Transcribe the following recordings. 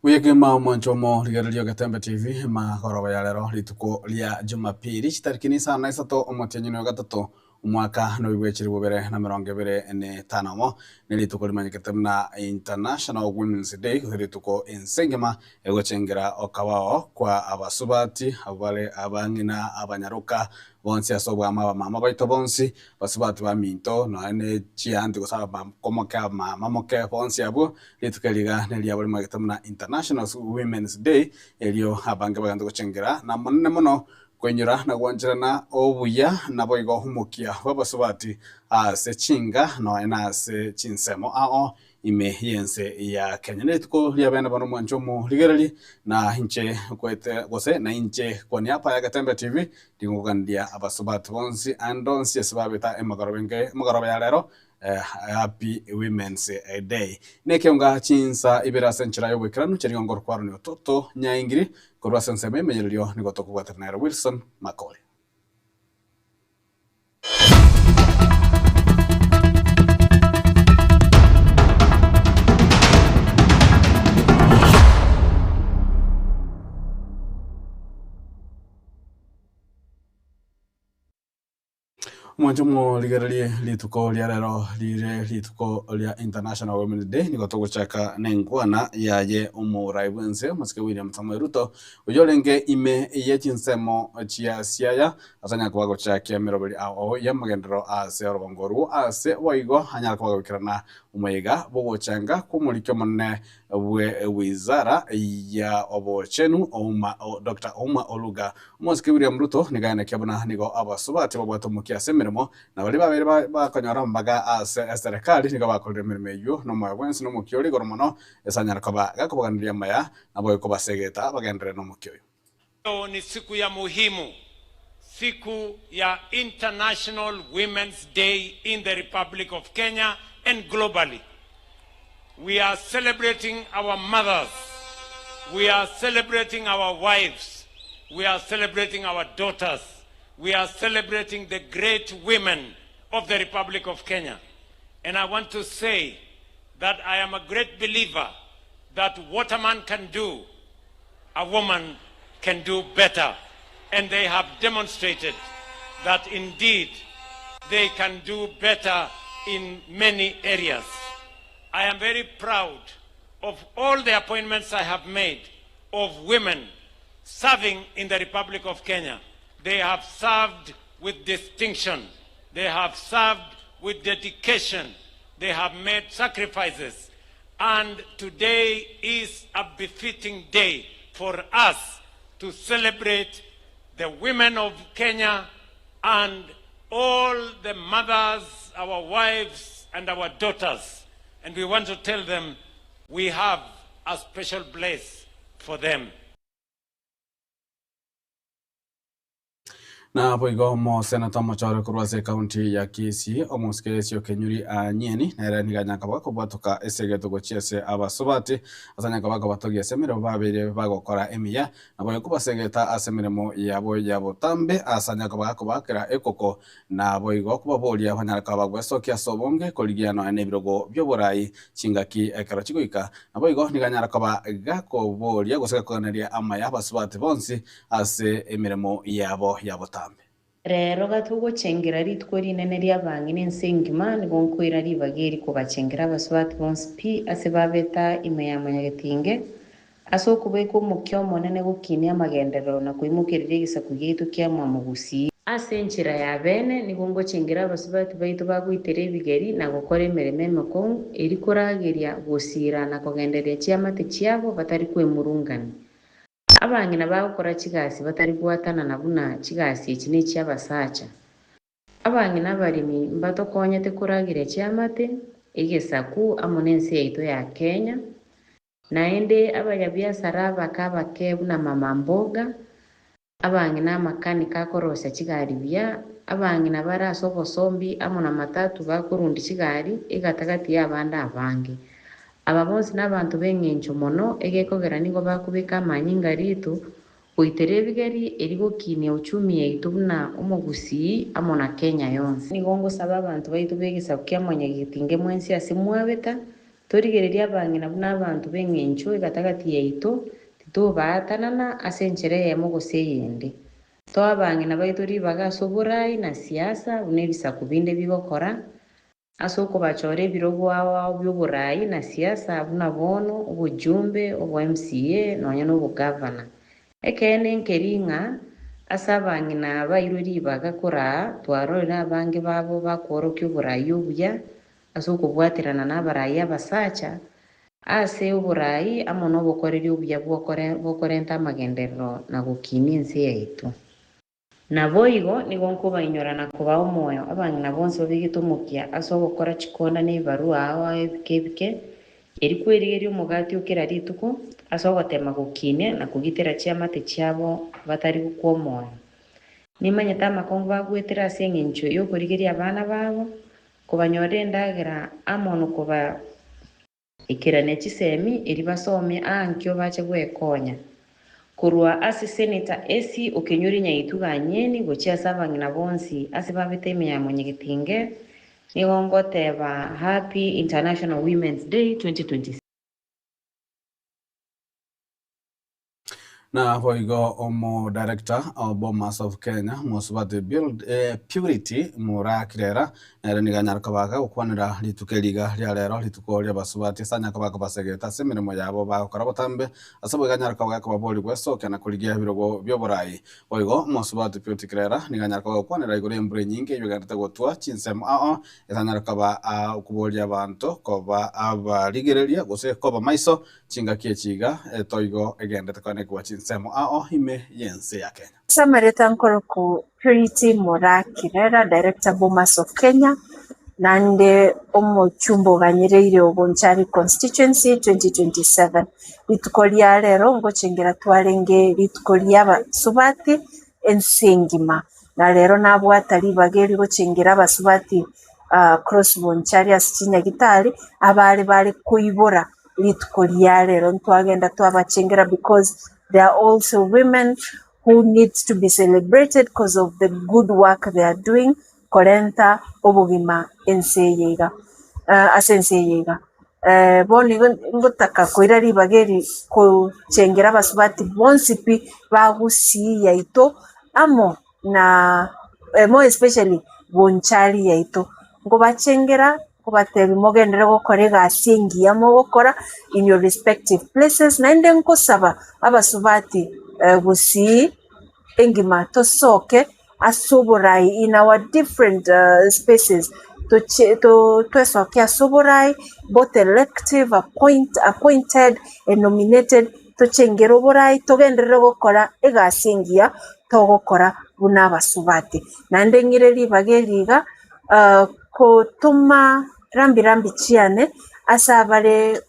Wiki mwanchomo ligarĩrio Gatembe TV magoroba ya rero rituko ria Jumapili citariki ni sana isato omutienyi wa gatatu umwaka no igwechiri bubere na 25 ni rituko rimanyikete na International Women's Day rituko ensengema egochengera okawao kwa abasubati abale abangina abanyaruka bonsi asobwa mama baito bonsi basubati ba minto no ene chiandi gusaba komoka mama moke bonsi abo litukeliga nelia bali magete na International Women's Day elio abange baganda gochengera na monne mono kwenyura na gwanjirana obuya nabo igo humukia babasubati sechinga no ena se chinsemo ao ime yense ya Kenya netuko lia bana bano mwanchomo ligerali na hinche kwete gose na hinche kwa niapa ya Gatembe TV dingogandia abasubati bonsi andonsi esababeta emagorobe ya lero Happy Women's Day nekeunga chinsa ibera senchira yo wikiranu cheringa ngor kwaro ni ototo nyaingiri korwa sense memeyerio ni gotoko gwaternaira Wilson Makole mwanchomo ligerali lituko lia rero lituko lia International Women's Day ni gotogo chaka nengwana yaye umuraiwense Musike William Samoei Ruto uyolenge ime yechinsemo chia siaya asanya kwago chake mirobeli ao ya magendero ase orobongoru ase waigo hanyara kwago wikirana umaiga bogochanga kumulikyo monne wizara ya obochenu Dr. Ouma Oluga Musike William Ruto nigane kyabona nigo abasubati babwatomukia semirimo na bali babere bakonyora mbaga ase serikali nigo bakorera mirimo eyo no mwawensi no mukiori goromono esanyara koba gakobaganiria maya nabo ko basegeta bagendere no mukioyo. Leo ni siku ya muhimu, siku ya International Women's Day in the Republic of Kenya and globally. We are celebrating our mothers, we are celebrating our wives, we are celebrating our daughters, we are celebrating the great women of the Republic of Kenya. And I want to say that I am a great believer that what a man can do, a woman can do better. And they have demonstrated that indeed they can do better in many areas. I am very proud of all the appointments I have made of women serving in the Republic of Kenya. They have served with distinction. They have served with dedication. They have made sacrifices. And today is a befitting day for us to celebrate the women of Kenya and all the mothers, our wives, and our daughters. And we want to tell them we have a special place for them. Na boigo mo senator Macharo kurwase county ya Kisii omuske sio kenyuri anyeni na era niganya kabako bwatoka esegeto gochiese abasubati asanya kabako batogia semero babere bagokora emiya na boyo kubasegeta asemeremo yabo tambe asanya kabako bakira ekoko na boigo kubabolia abanyara kabagwe sokia sobonge koligiano enebirogo byoborai chingaki ekero chiguika na boigo niganya kaba gako bolia goseka konaria amaya abasubati bonsi ase emeremo yabo rero gatugochengera ritwo rinene ry'abang'ina ensengima nigo nkwira ribageri kubachengera abasubati bonsi pi ase babeta ime ya Munyagetinge ase okubeka omukio omonene gokinia amagenderero na koimukeriria egesaku giaitu kia Mwamugusi ase enchera ya bene nigo ngochengera abasubati baitu bagoitera ebigeri na gokora emeremo emekong'u erikorageria gosira na kogenderia chiamate chiabo batari kwemurungani abang'ina bagokora chigasi batari gwatana na buna chigasi echi ne chiabasacha abang'ina barimi mbatokonyete korageria chiamate egesaku amo nensi yaitu ya Kenya naende abanyabiasara bakabake buna mama mboga abang'ina amakanika akorosa chigari bia abang'ina baraso obosombi amo na matatu bakorundi chigari egatagati y'abandi abange aba bonsi n'abantu b'eng'encho mono egekogera nigo bakubeka amanyinga ritu goitera ebigeri erigokinia uchumi yaitu buna Omugusii amo na Kenya yonse nigo ngosaba abantu baitu begesaku kia Munyagetinge mwensi ase mwabeta torigereria abang'ina buna abantu b'eng'encho egatagati yaito titobaatanana ase enchera eyemo gose eyende. Abang'ina baito ribaga ase oborai na siasa buna ebisaku binde bigokora ase okobachora ebirogo ao bya oborai na siasa buna bono obojumbe obo MCA nonya na obogavana. Ekene nkeringa ase abang'ina bairwe ribaga koraa twarorire abange babo bakworokia oborai obuya ase okobwaterana na abarai abasacha ase oborai amo na obokoreri obuya bokorenta amagenderero na gokinia ense yaito. Nabo igo nigo nkobainyora na koba omoyo abang'ina bonse babegete omokia ase ogokora chikonda na ebarua ao ebike eri kwerigeria omogati okera rituko ase ogotema gokinia na kogitera chiamate chiabo batari gokwa omoyo. Nimanyete amakongo bagwetera ase eng'encho ya okorigeria abana babo kobanyorera endagera amo na koba ekerania chisemi eri basome nkio bache gwekonya. Korwa ase Senator Esi Okenyori Nyaitu Ganyeni gochia ase abang'ina bonsi ase babete emeyamo nyegetinge nigo ngoteba Happy International Women's Day 2026. Na boigo omo director of Bomas of Kenya Mosubati Build Purity Murakirera nere niganyarka baga gukwanira ritukeriga ria rero rituko ria basubati sanya kabaka basegeta semirimo yabo bakora botambe asabo ganyarka baga kababori gwesoke na kurigia birogo byoborai boigo Mosubati Purity kirera niganyarka gukwanira igore embure nyinge yogarte gotwa chinsemo ezanyarka ba ukuboria abantu koba abarigereria gose koba maiso chinga kiechiga toigo egende takane kwa chinsemo ime yense ya Kenya. Samareta nkoro ku Purity Murakirera Director Bomas of Kenya nande omochumbo ganyireire obonchari constituency 2027 litukolia rero ngochengera twarenge litukolia basubati ensengima na rero nabwatari bageri gochengera basubati cross bonchari asichinya gitari abari bari kuibora litukolia rero ntwagenda twabachengera because they are also women who need to be celebrated because of the good work they are doing korenta obugima enseyega asenseyega boni ngotaka koira ribageri ko chengera basubati bonsipi bagusi yaito amo na more especially bonchari yaito ngo bachengera kubatera mogendere gokorega asingi amo gokora in your respective places na ende nkosaba abasubati gusi engima tosoke asoborai in our different spaces to twesoke asoborai both elective appointed and nominated to chengero borai togendere gokora egasingia togokora buna basubati nande ngireri bageriga kotuma rambi chiane asa bare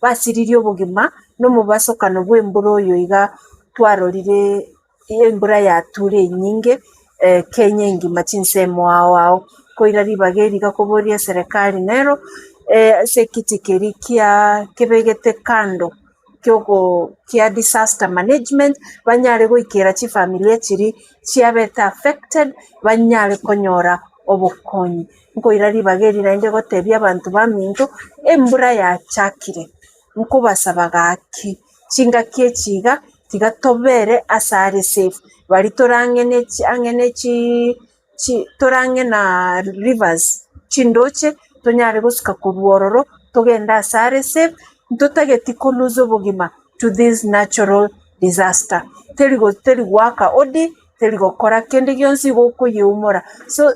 basiriri obugima no mubasokano bwemburo oyo iga twarorire embura ya ture nyinge Kenya ngima chinsemo ao koira ribageri gakoboria serikali nero sekitikeri kia kebegete kando kyogo kia disaster management banyale goikera chi familia chiri chiabeta affected banyale konyora obukonyi nkoira ribageri nainde gotebia abantu baminto embura ya chakire nkubasabaga aki chinga kiechiga tigatobere asare safe bari torangene torange na rivers chindoche tonyare gusika kuruororo togenda asare safe ntotageti koluzo bugima to this natural disaster teri waka odi teri gokora kende gyonsi gokuyumora so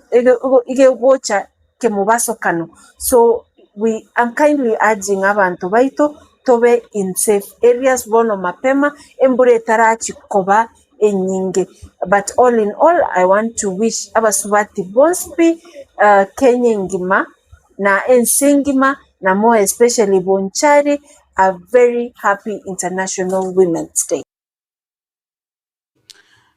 ige gocha kemubaso kano so we are kindly urging abantu baito tobe in safe areas bono mapema embure tarachi koba enyinge but all in all I want to wish abasubati bonspi Kenya ngima na ensengima na more especially bonchari a very happy International Women's Day.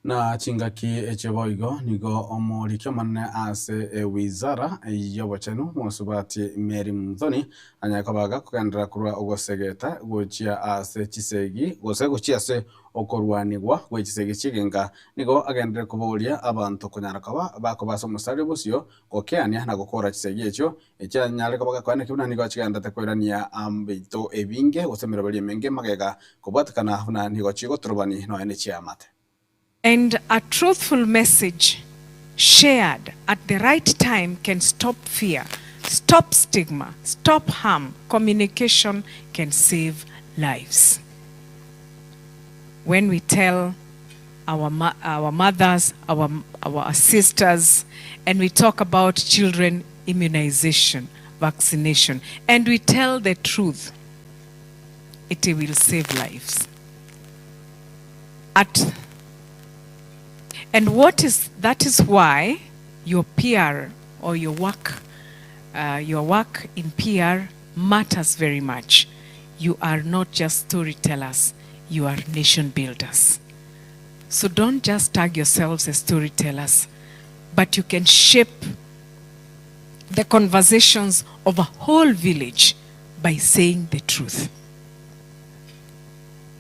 na chingaki echeboigo nigo omorikyo manne ase wizara yobochenu musubati Mary Muthoni anyakobaga kugendera kurwa ogosegeta gochia ase chisegi gose gochia ase okorwanigwa gwechisegi chigenga nigo agendere kuboria abantu kunyarakawa bakobasa omusari busio gokeania na gukora chisegi echo ekyanyare kobaga kwane kibuna nigo chigendete kwirania ambito ebinge gosemera bali menge magega kobwatakana huna nigo chigo turubani no ene chiamate. And a truthful message shared at the right time can stop fear, stop stigma, stop harm. Communication can save lives. When we tell our mothers, our sisters, and we talk about children immunization, vaccination, and we tell the truth, it will save lives. And that is why your PR or your work in PR matters very much. You are not just storytellers, you are nation builders. So don't just tag yourselves as storytellers, but you can shape the conversations of a whole village by saying the truth.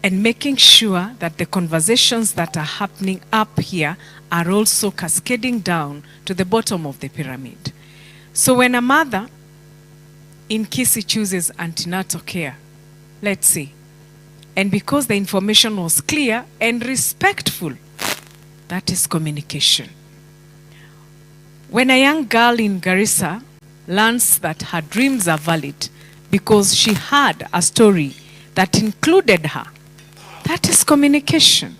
And making sure that the conversations that are happening up here are also cascading down to the bottom of the pyramid. So when a mother in Kisii chooses antenatal care, let's say, and because the information was clear and respectful, that is communication. When a young girl in Garissa learns that her dreams are valid because she had a story that included her, that is communication.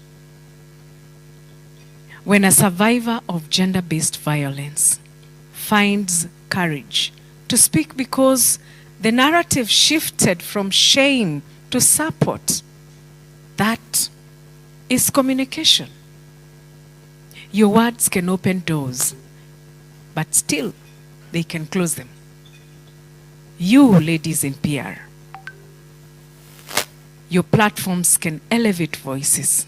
When a survivor of gender-based violence finds courage to speak because the narrative shifted from shame to support, that is communication. Your words can open doors, but still they can close them. You, ladies in PR, your platforms can elevate voices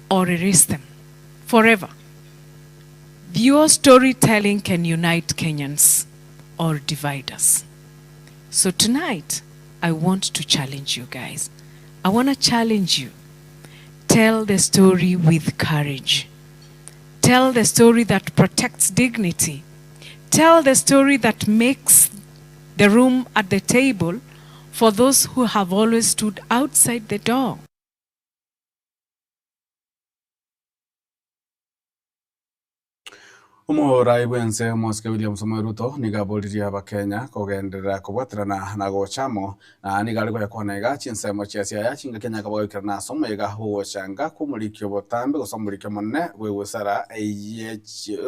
or erase them forever. Your storytelling can unite Kenyans or divide us. So tonight, I want to challenge you guys. I want to challenge you. Tell the story with courage. Tell the story that protects dignity. Tell the story that makes the room at the table for those who have always stood outside the door. Umurai bwense Mosque William Samoei Ruto nigaboliria abakenya kugenderera kubwatirana na gochamo na nigaliko yakona iga chinsemo chiasia ya chinga Kenya kabagikirana somo iga huo changa kumulikyo botambe gosomulikyo monne bwegusara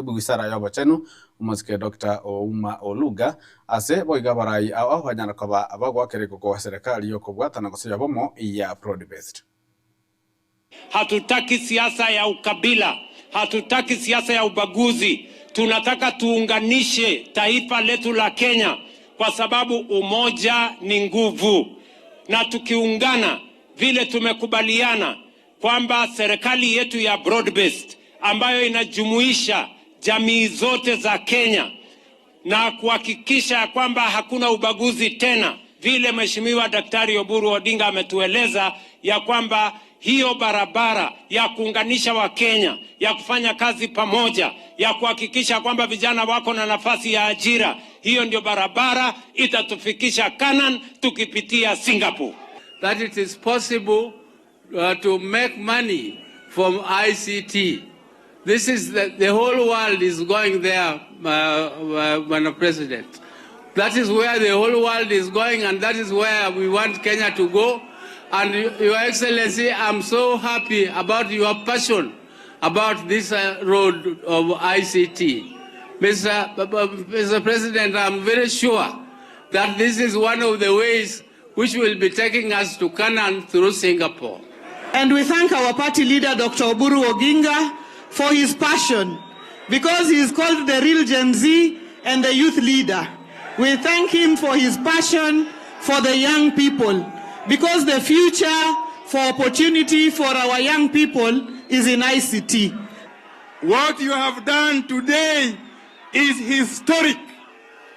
bwegusara yabachenu Mosque Dr. Ouma Oluga ase boiga barai aho banyana kaba abagwakereko kwa serikali yo kubwatana gosoya bomo ya broad based. Hatutaki siasa ya ukabila, hatutaki siasa ya ubaguzi. Tunataka tuunganishe taifa letu la Kenya kwa sababu umoja ni nguvu. Na tukiungana vile tumekubaliana kwamba serikali yetu ya broad based ambayo inajumuisha jamii zote za Kenya na kuhakikisha kwamba hakuna ubaguzi tena, vile Mheshimiwa Daktari Oburu Odinga ametueleza ya kwamba hiyo barabara ya kuunganisha wa Kenya, ya kufanya kazi pamoja, ya kuhakikisha kwamba vijana wako na nafasi ya ajira, hiyo ndio barabara itatufikisha Canaan tukipitia Singapore. That it is possible to make money from ICT. This is the whole world is going there, Madam President. That is where the whole world is going, and that is where we want Kenya to go. And Your Excellency, I'm so happy about your passion about this road of ICT. Mr. President, I'm very sure that this is one of the ways which will be taking us to Canaan through Singapore. And we thank our party leader, Dr. Oburu Oginga, for his passion, because he is called the real Gen Z and the youth leader. We thank him for his passion for the young people, because the future for opportunity for our young people is in ICT. What you have done today is historic,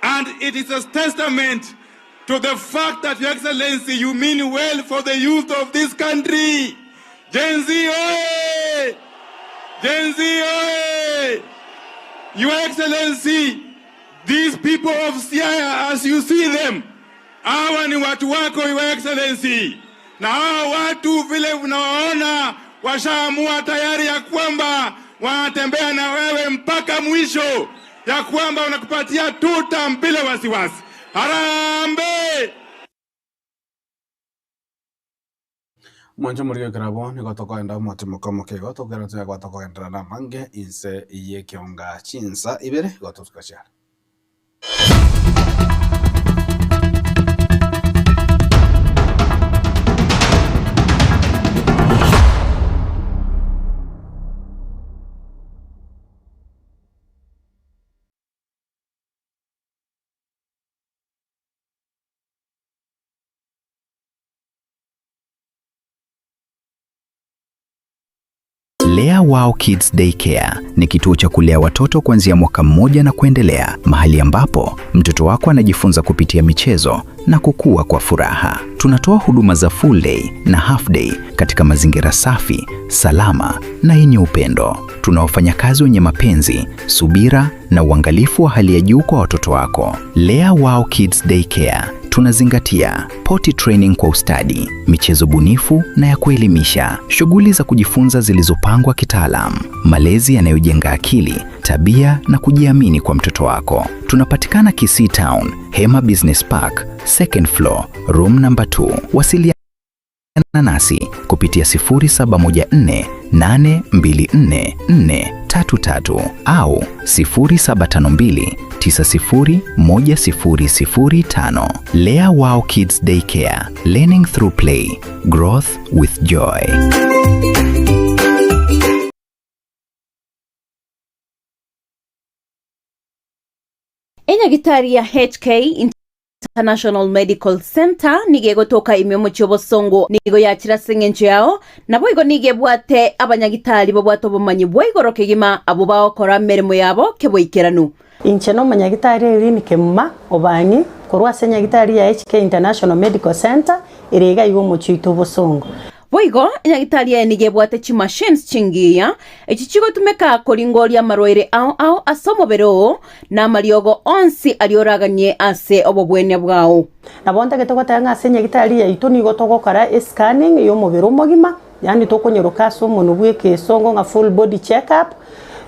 and it is a testament to the fact that, Your Excellency, you mean well for the youth of this country. Gen Z, oye! Gen Z, oye! Your Excellency, these people of Siaya, as you see them, hawa ni watu wako, Your Excellency. Na hawa watu vile unawaona washaamua tayari ya kwamba wanatembea na wewe mpaka mwisho, ya kwamba unakupatia tuta bila wasiwasi. Harambe! Mwanjo murio kirabo ni gotoko enda mwatimo mukego tokera tya gotoko endra na mange inse iye kionga chinsa ibere gotoka cyane. Lea Wow Kids Daycare ni kituo cha kulea watoto kuanzia mwaka mmoja na kuendelea, mahali ambapo mtoto wako anajifunza kupitia michezo na kukua kwa furaha. Tunatoa huduma za full day na half day katika mazingira safi, salama na yenye upendo. Tuna wafanyakazi wenye mapenzi, subira na uangalifu wa hali ya juu kwa watoto wako. Lea Wow Kids Daycare tunazingatia potty training kwa ustadi, michezo bunifu na ya kuelimisha, shughuli za kujifunza zilizopangwa kitaalamu, malezi yanayojenga akili, tabia na kujiamini kwa mtoto wako. Tunapatikana Kisii Town, Hema Business Park, second floor, room number 2. Wasiliana nasi kupitia 0714824433 au 0752901005. Lea Wow Kids Daycare, learning through play, growth with joy. Enyagitari ya HK International Medical Center nige gotoka imemo cyobosongo nigo yakira sengenje yao nabo igo nige bwate abanyagitari bo bwato bomanyi bwigoroke gima abo bakora meremo yabo keboikeranu incheno manyagitari eri nikemma obangi korwa senyagitari ya HK International Medical Center irega igo mochito bosongo Boigo, nyagitari ya nige bwate chi machines chingiya, echichigo tumeka koringoria marwaire ao asomo bero na mariogo onsi alioraganye ase obobwenya bwao. Nabonta getoko tanga ase nyagitari ya itu nigo togokora scanning yo mubero mogima, yani tokonyeruka so umuntu bweke songo nga full body check up.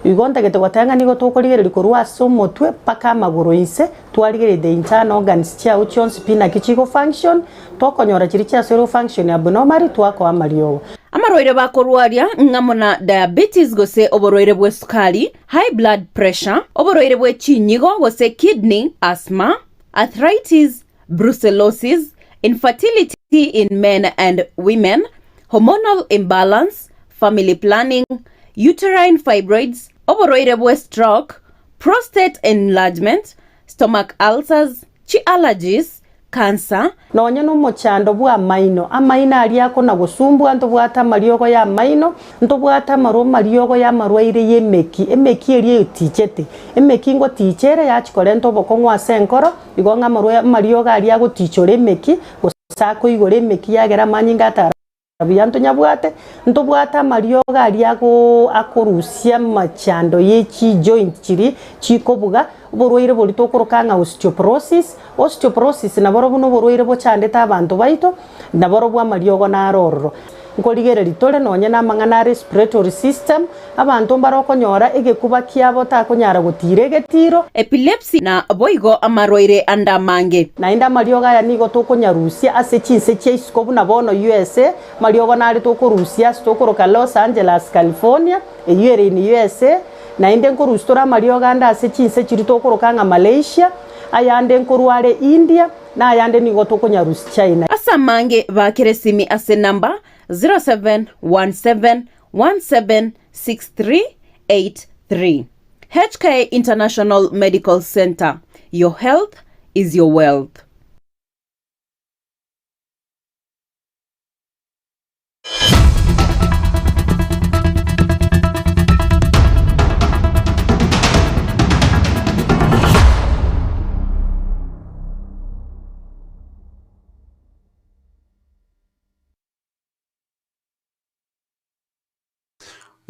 Igonta getoko tanga nigo tokorigere likorwa so motwe paka maguru inse twarigere the internal organs cha uchons pina kichigo function tokonyora chiri cha cell function abnormal twako amariogo. Amarwaire bakorwaria ngamona diabetes gose oboroire bwe sukari, high blood pressure, oboroire bwe chinyigo gose kidney, asthma, arthritis, brucellosis, infertility in men and women, hormonal imbalance, family planning, uterine fibroids, oboroire bwe stroke, prostate enlargement, stomach ulcers, chi allergies, cancer. Nonya no mochando bwa maino amaina ali yako na gusumbwa nto bwata mariogo ya maino nto bwata maro mariogo ya marwaire emeki eri tichete emeki ngo tichere ya chikore nto bokongwa senkoro igonga mariogo ali yago tichore emeki gusako igore emeki yagera manyinga atara biyanto nyabwate nto bwata mariogo ali yago akorusia machando yechi joint chiri chikobuga borwaire bolitokorokanga osteoporosis na boro buno borwaire bochandeta abantu baito na boro bwa mariogo na aroro nkorigere litore nonye na mangana respiratory system abantu barokonyora egekuba kiabo takonyara gutire getiro epilepsy na boigo amarwaire anda mange na inda mariogo ya nigo tokonyarusia ase chinse cheiskobu na bono USA mariogo na ari tokorusia stokoroka Los Angeles California eyere in USA na inde nkorustora mariogo anda ase chinse chiri tokorokanga Malaysia ayande nkorware India na ayande nigo tokonyarusi China asa mange bakeresimi ase number 0717176383. HK International Medical Center. Your health is your wealth.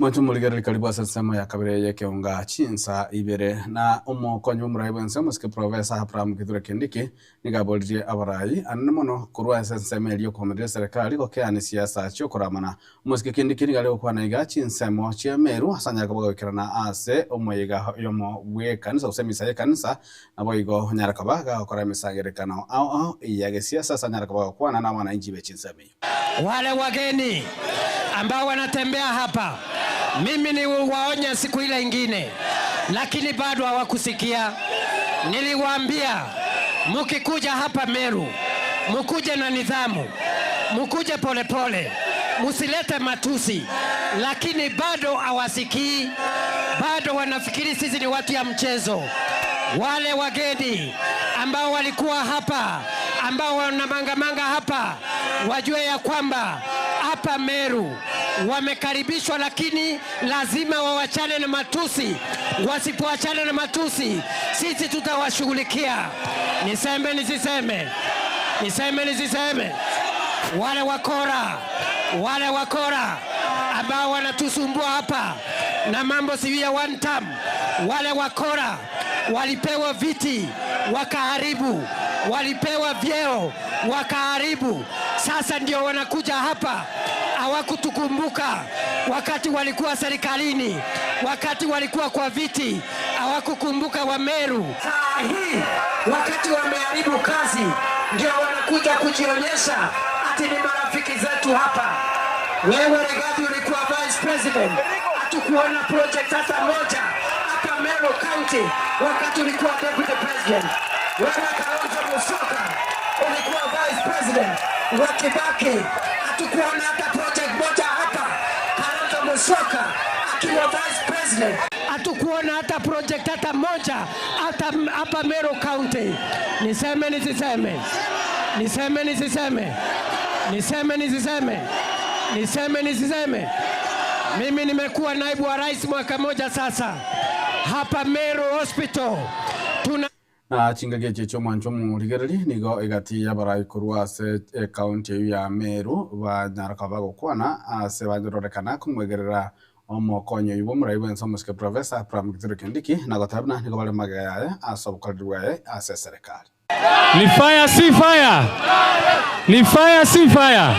Mwantu muligari karibu asasema ya kabire yake unga chinsa ibere na umukonyi w'umurayi nsemo ske professor Abraham Kithure Kindiki nigabolije abarayi annemono kurwa asasema eliyo komedya serikali ko keani siasa cyo kuramana umuske Kindiki nigale kwana iga chinsemo cyemeru asanya kabagokirana ase umuyiga yomo bwe kanisa usemisa ye kanisa nabo igo nyarakabaga okora misangerekano au iyage siasa asanya kabagokwana na wananchi be chinsemi wale wageni ambao wanatembea hapa. Mimi niliwaonya siku ile ingine, lakini bado hawakusikia. Niliwaambia mukikuja hapa Meru, mukuje na nidhamu, mukuje polepole, musilete matusi, lakini bado hawasikii. Bado wanafikiri sisi ni watu ya mchezo. Wale wageni ambao walikuwa hapa, ambao wanamangamanga hapa, wajue ya kwamba hapa Meru wamekaribishwa, lakini lazima wawachane na matusi. Wasipoachana na matusi, sisi tutawashughulikia. Niseme nisiseme? Niseme nisiseme? Wale wakora ambao wanatusumbua hapa na mambo si ya one time, wale wakora walipewa viti wakaharibu, walipewa vyeo wakaharibu. Sasa ndio wanakuja hapa. Hawakutukumbuka wakati walikuwa serikalini, wakati walikuwa kwa viti, hawakukumbuka wa Meru. Saa hii wakati wameharibu kazi, ndio wanakuja kujionyesha ati ni marafiki zetu hapa. Wewe Rigathi ulikuwa vice president, hatukuona project hata moja hapa Meru County wakati ulikuwa deputy president. Wewe Kalonzo Musyoka ulikuwa vice president wa Kibaki, hatukuona hata project moja hapa. Kalonzo Musyoka akiwa vice president, hatukuona hata project hata moja hapa Meru County. Niseme nisiseme? Niseme nisiseme? Niseme nisiseme? Niseme nisiseme? Mimi nimekuwa naibu wa rais mwaka moja sasa hapa Meru Hospital. Na chingage checho mwancho muligereri nigo egati yabarayi kurwa se county ya Meru banyarakabago kwana ase banjororekana kumwegerera omokonyo yubo murayi wenso muske professor Abraham Kithure Kindiki na gotabna nigo bale magaya asobukalirwaye ase serikali. Ni fire si fire. Ni fire si fire.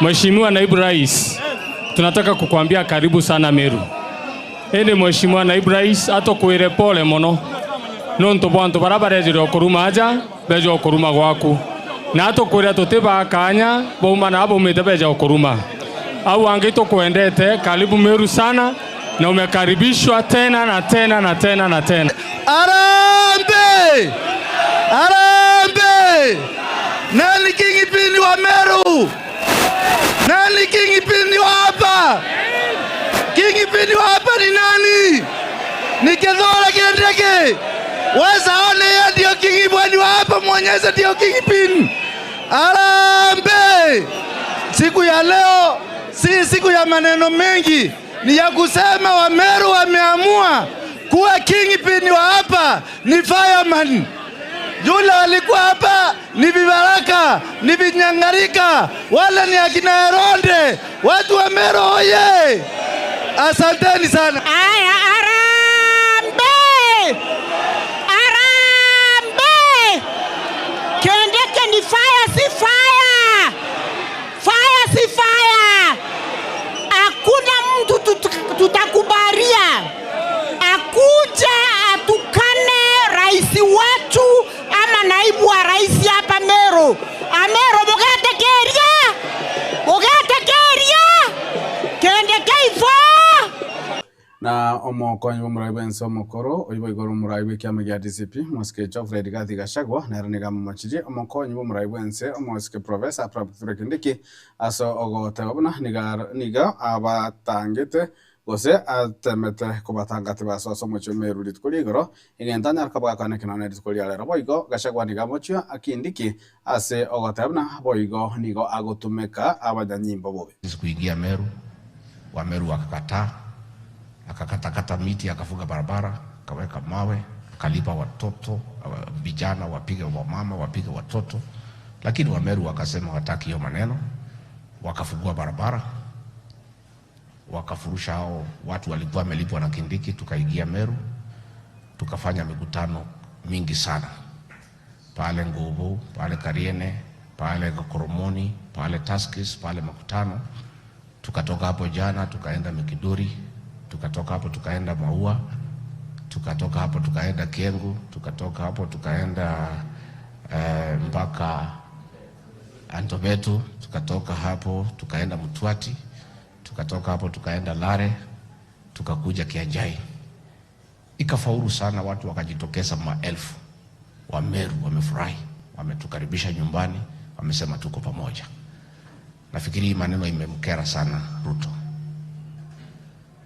Mheshimiwa naibu rais, tunataka kukuambia karibu sana Meru. Ende Mheshimiwa naibu rais atokuire pole mono. Nonto bwanto barabarejire okuruma aja beje okuruma gwaku. Na atokuire toteba kanya boma na abo metebeje okuruma. Au angito kuendete karibu Meru sana na umekaribishwa tena na tena na tena na tena. Arambe! Arambe! Nani kingipindi wa Meru? Nani kingipindi wa hapa? Kingipindi wa hapa ni nani? Ni Kithure Kindiki. Weza one ya ndio kingipindi wa hapa, mwonyeshe ndio kingipindi. Arambe! Siku ya leo si siku ya maneno mengi, ni ya kusema wa Meru wameamua kuwa kingpin wa hapa ni fireman. Yule walikuwa hapa ni vibaraka, ni vinyangarika, wala ni akina Heronde. Watu wa Meru oye! Asanteni sana. Aya, Arambe! Arambe! Kindiki ni fire si fire! Fire si fire! Hakuna mtu tutakubaria akuje atukane rais wetu ama naibu wa rais hapa Meru. Amero Bogatekeria Kindiki ifo. Na omokonyi w'umurayi wenso mukoro oyibo igoro murayi w'ikyama gya DCP muske Geoffrey Rigathi Gachagua neraniga mumachiri omokonyi w'umurayi wense omoske professor Abraham Kithure Kindiki aso ogotebona niga abatangite gose atemete kubatangate basoso mucho Meru litkuri igoro igenda nyarakabaga kana kinone litkuri alero boigo Gachagua niga mochio akindiki ase ogotebona boigo nigo agotumeka abanyanyimbo bobe kuingia Meru wa Meru wakakataa, akakatakata miti, akafunga barabara, akaweka mawe, akalipa watoto vijana wapige wamama, wapige watoto. Lakini wa Meru wakasema wataki hiyo maneno, wakafungua barabara, wakafurusha hao watu walikuwa wamelipwa na Kindiki, tukaingia Meru, tukafanya mikutano mingi sana pale Nguvu, pale Kariene, pale Koromoni, pale Taskis, pale Makutano. Tukatoka hapo jana tukaenda Mikiduri, tukatoka hapo tukaenda Maua, tukatoka hapo tukaenda Kiengu, tukatoka hapo tukaenda mpaka Antobetu, tukatoka hapo tukaenda Mtwati, tukatoka hapo tukaenda Lare, tukakuja Kianjai. Ikafaulu sana, watu wakajitokeza maelfu. Wa Meru wamefurahi, wametukaribisha nyumbani, wamesema tuko pamoja. Nafikiri hii maneno imemkera sana Ruto.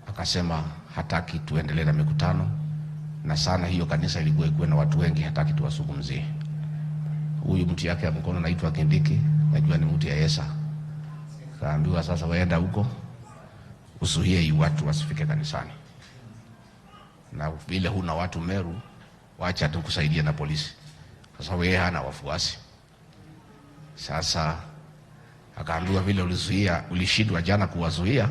Akasema hataki tuendelee na mikutano, na sana hiyo kanisa ilikuwa ikuwe na watu wengi, hataki tuwazungumzie. Huyu mtu yake ya mkono naitwa Kindiki, najua ni mtu ya Yesa. Kaambiwa sasa waenda huko usuhie hii watu wasifike kanisani. Na vile huna watu Meru, wacha tukusaidia na polisi. Sasa wewe hana wafuasi. Sasa akaambiwa vile ulizuia, ulishindwa jana kuwazuia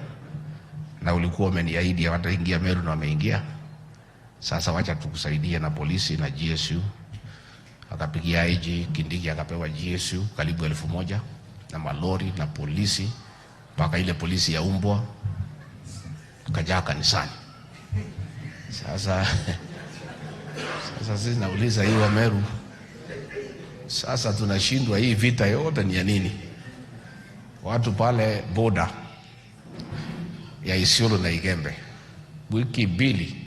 na ulikuwa umeniahidi wataingia Meru na wameingia. Sasa wacha tukusaidie na polisi na GSU. Akapigia IG Kindiki, akapewa GSU karibu 1000 na malori na polisi, mpaka ile polisi ya umbwa tukajaa kanisani. Sasa sisi nauliza hii wa Meru, sasa tunashindwa, hii vita yote ni ya nini? Watu pale boda ya Isiolo na Igembe wiki mbili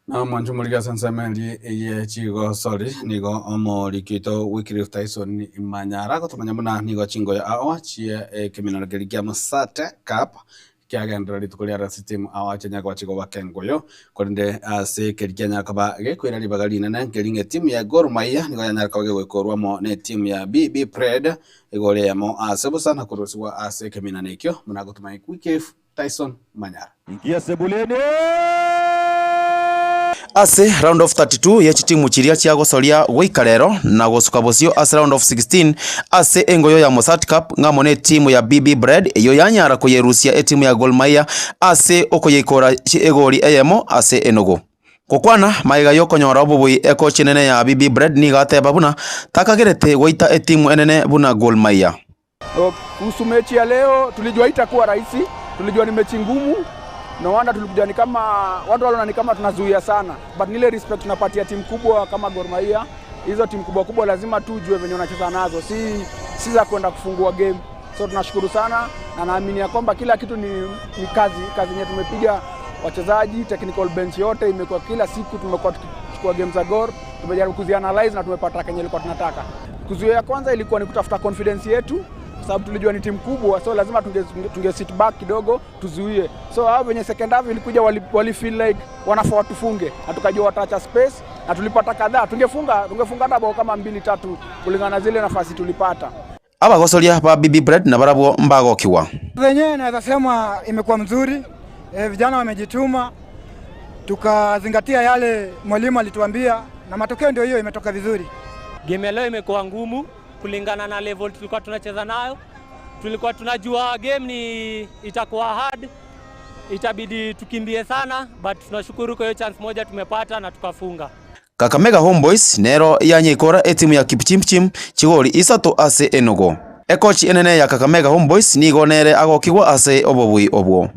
na mwanju muliga sansameli ye chigo sorry nigo omori kito Wycliffe Tyson Manyara gotumanya muna nigo chingo ya awa chie kemina gerikia Musate Cup kiagendera ritukulia rasi team awa chenya kwa chigo wakengoyo korinde ase kerikia nyakaba gekwira libagari nene ngeringe team ya Gor Mahia nigo ya nyarka gekorwa mo ne team ya BB Pred igole ya mo ase busana kuruswa ase kemina nekyo muna gotumanya Wycliffe Tyson Manyara ingia sebuleni ase round of 32 yechi timu chiria cia gocoria gwikarero na gosuka bocio ase round of 16 ase engoyo ya Musate Cup ngamone timu ya BB Bread iyo yanyara kuyerusia timu ya Gor Mahia ase okoyikora egori eyemo ase Enugu kokwana maiga yokonyora bubui eko chinene ya BB Bread ni gateba buna takagerete goita timu enene buna Gor Mahia. Kuhusu mechi ya leo tulijua itakuwa rahisi, tulijua ni mechi ngumu. No wonder tulikuja ni kama watu waliona ni kama tunazuia sana, but nile respect tunapatia timu kubwa kama Gor Mahia. Hizo timu kubwa lazima tujue venye wanacheza nazo, si za kwenda kufungua game. So tunashukuru sana na naamini ya kwamba kila kitu ni kazi yenye tumepiga wachezaji, technical bench yote imekuwa kila siku tumekuwa tukichukua game za Gor, tumejaribu kuzianalyze na tumepata kenye ilikuwa tunataka. Kuzuia ya kwanza ilikuwa ni kutafuta confidence yetu, sababu tulijua ni timu kubwa, so lazima tunge sit back kidogo tuzuie. So hao wenye second half ilikuja wali feel like wanafaa tufunge, na tukajua wataacha space na tulipata kadhaa. Tungefunga hata bao kama 2-3 kulingana na zile nafasi tulipata. Aba gocoria ba BB Bread na barabo mbago kiwa wenyewe naweza sema imekuwa mzuri. Vijana wamejituma, tukazingatia yale mwalimu alituambia na matokeo ndio hiyo imetoka vizuri. Game leo imekuwa ngumu kulingana na level tulikuwa tunacheza nayo. Tulikuwa tunajua game ni itakuwa hard, itabidi tukimbie sana, but tunashukuru kwa hiyo chance moja tumepata na tukafunga. Kakamega Homeboys nero yanyikora timu ya Kipchimchim chigori isato ase Enugu. Coach enene ya Kakamega Homeboys ni gonere agokigwa ase obobui obwo.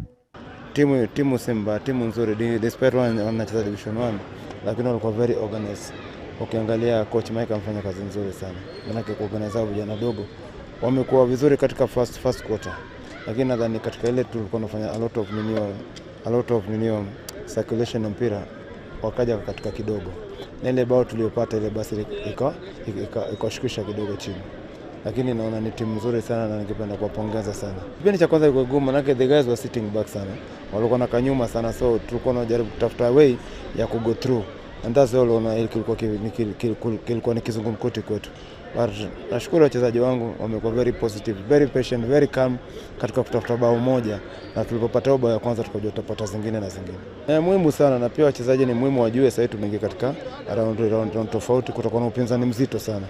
Timu Simba, timu nzuri despite wanacheza division 1, lakini walikuwa very organized. Ukiangalia coach Mike amfanya kazi nzuri sana. Maana kuorganize vijana dogo wamekuwa vizuri katika first quarter. Lakini nadhani katika ile tulikuwa tunafanya a lot of circulation ya mpira wakaja katika kidogo. Na ile bao tuliyopata ile basi ikashukisha kidogo chini. Lakini naona ni timu nzuri sana na ningependa kuwapongeza sana. Kipindi cha kwanza ilikuwa gumu, maana the guys were sitting back sana. Walikuwa na kanyuma sana, so tulikuwa tunajaribu kutafuta way ya ku go through. And that's all kilikuwa ni kizungumkuti kwetu. But nashukuru wachezaji wangu wamekuwa very positive, very patient, very calm katika kutafuta bao moja, na tulipopata bao ya kwanza tukajua tutapata zingine na zingine. Muhimu sana, na pia wachezaji ni muhimu wajue sasa tumeingia katika round tofauti, kutakuwa na upinzani mzito sana.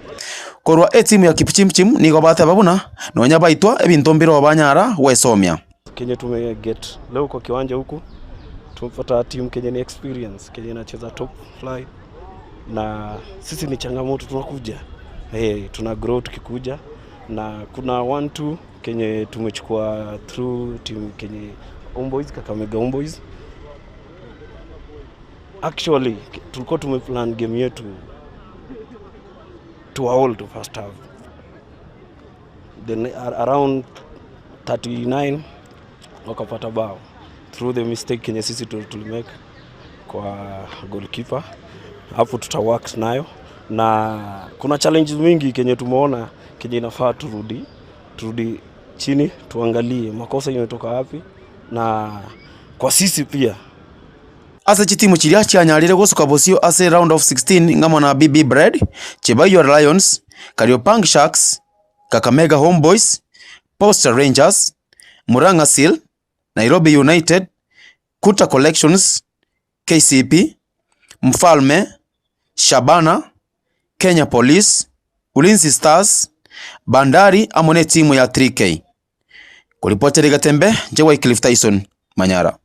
Korwa timu ya Kipchimchim ni gobate babuna nonya baitwa ebintu mbiro banyara wesomia. Kenya tumeget leo kwa kiwanja huku tumepata timu Kenya ni experience, Kenya inacheza top flight na sisi ni changamoto tunakuja. Tuna grow tukikuja na kuna 1-2 Kenya tumechukua through team Kenya Homeboys, Kakamega Homeboys. Actually tulikuwa tumeplan game yetu to hold the first half. Then around 39 wakapata bao through the mistake Kenya sisi tulimake kwa goalkeeper. Hapo tutawork nayo, na kuna challenges mingi Kenya tumeona Kenya inafaa turudi chini tuangalie makosa imetoka wapi, na kwa sisi pia ase chitimu chiria chianyarire gusuka bosio ase round of 16 ngamo na BB Bread, Chebayo Lions, Kariobangi Sharks, Kakamega Homeboys, Poster Rangers, Murang'a Seal, Nairobi United, Kuta Collections, KCP, Mfalme, Shabana, Kenya Police, Ulinzi Stars, Bandari amone timu ya 3K. Kuripoti Gatembe, Jewa Cliff Tyson, Manyara.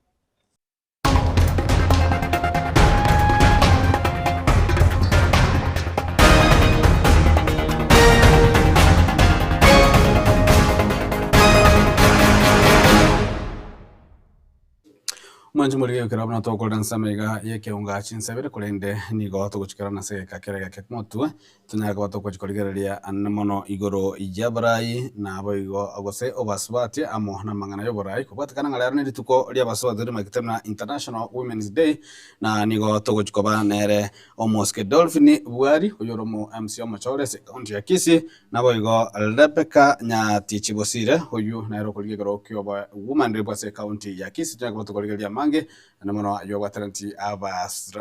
Mwanju muri kirabana to golden samega yeke unga chinsebere kurende nigo to guchikirana se kakere kakmotwe tunyaga to kuchikorigereria anmono igoro ijabarai na abo igo agose obaswati amo na mangana yoborai kubatakana ngala ni rituko ria baswati ri makitemna International Women's Day na nigo to guchikoba nere omoske Dolphin Bwari uyoromo MC Omachore se county ya Kisii na abo igo Rebecca Nyatichibosire huyu na ero kurigero kyoba woman repose county ya Kisii tunyaga to kurigereria mange na mono yoba talenti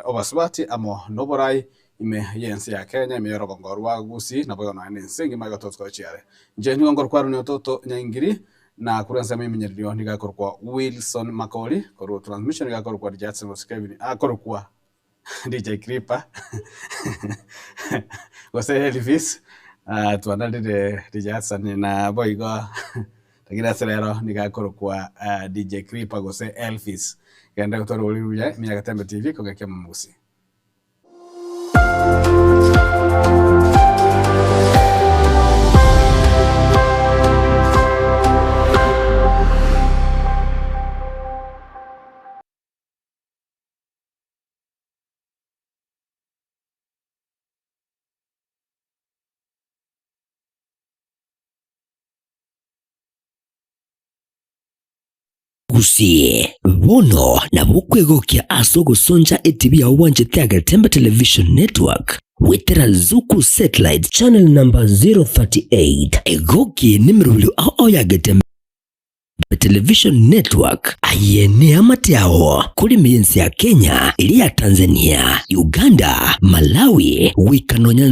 obaswati amo noborai ime yensi ya Kenya ime yorogongorwa gusi na boyo na nsengi maga totko chiare njeni ngongor kwaru ni ototo nyangiri na kuranza mimi nyerio nigakorwa Wilson Makoli koru transmission nigakorwa Jackson Kevin akorwa DJ Creeper wase Elvis tuandalire Jackson na boygo tagira serero nigakorwa DJ Creeper gose Elvis genda gutoro uriruya Miyaga Tembe TV kogeke musi. Gusie bono na bukwegokia aso gusonja ETV ya uwanje Miyaga Tembe Television Network wetera Zuku Satellite Channel number 038 egoki nimrulu ao ya Tembe Television Network ayene amatiao kuri miyensi ya Kenya ili ya Tanzania, Uganda, Malawi, Wikanonya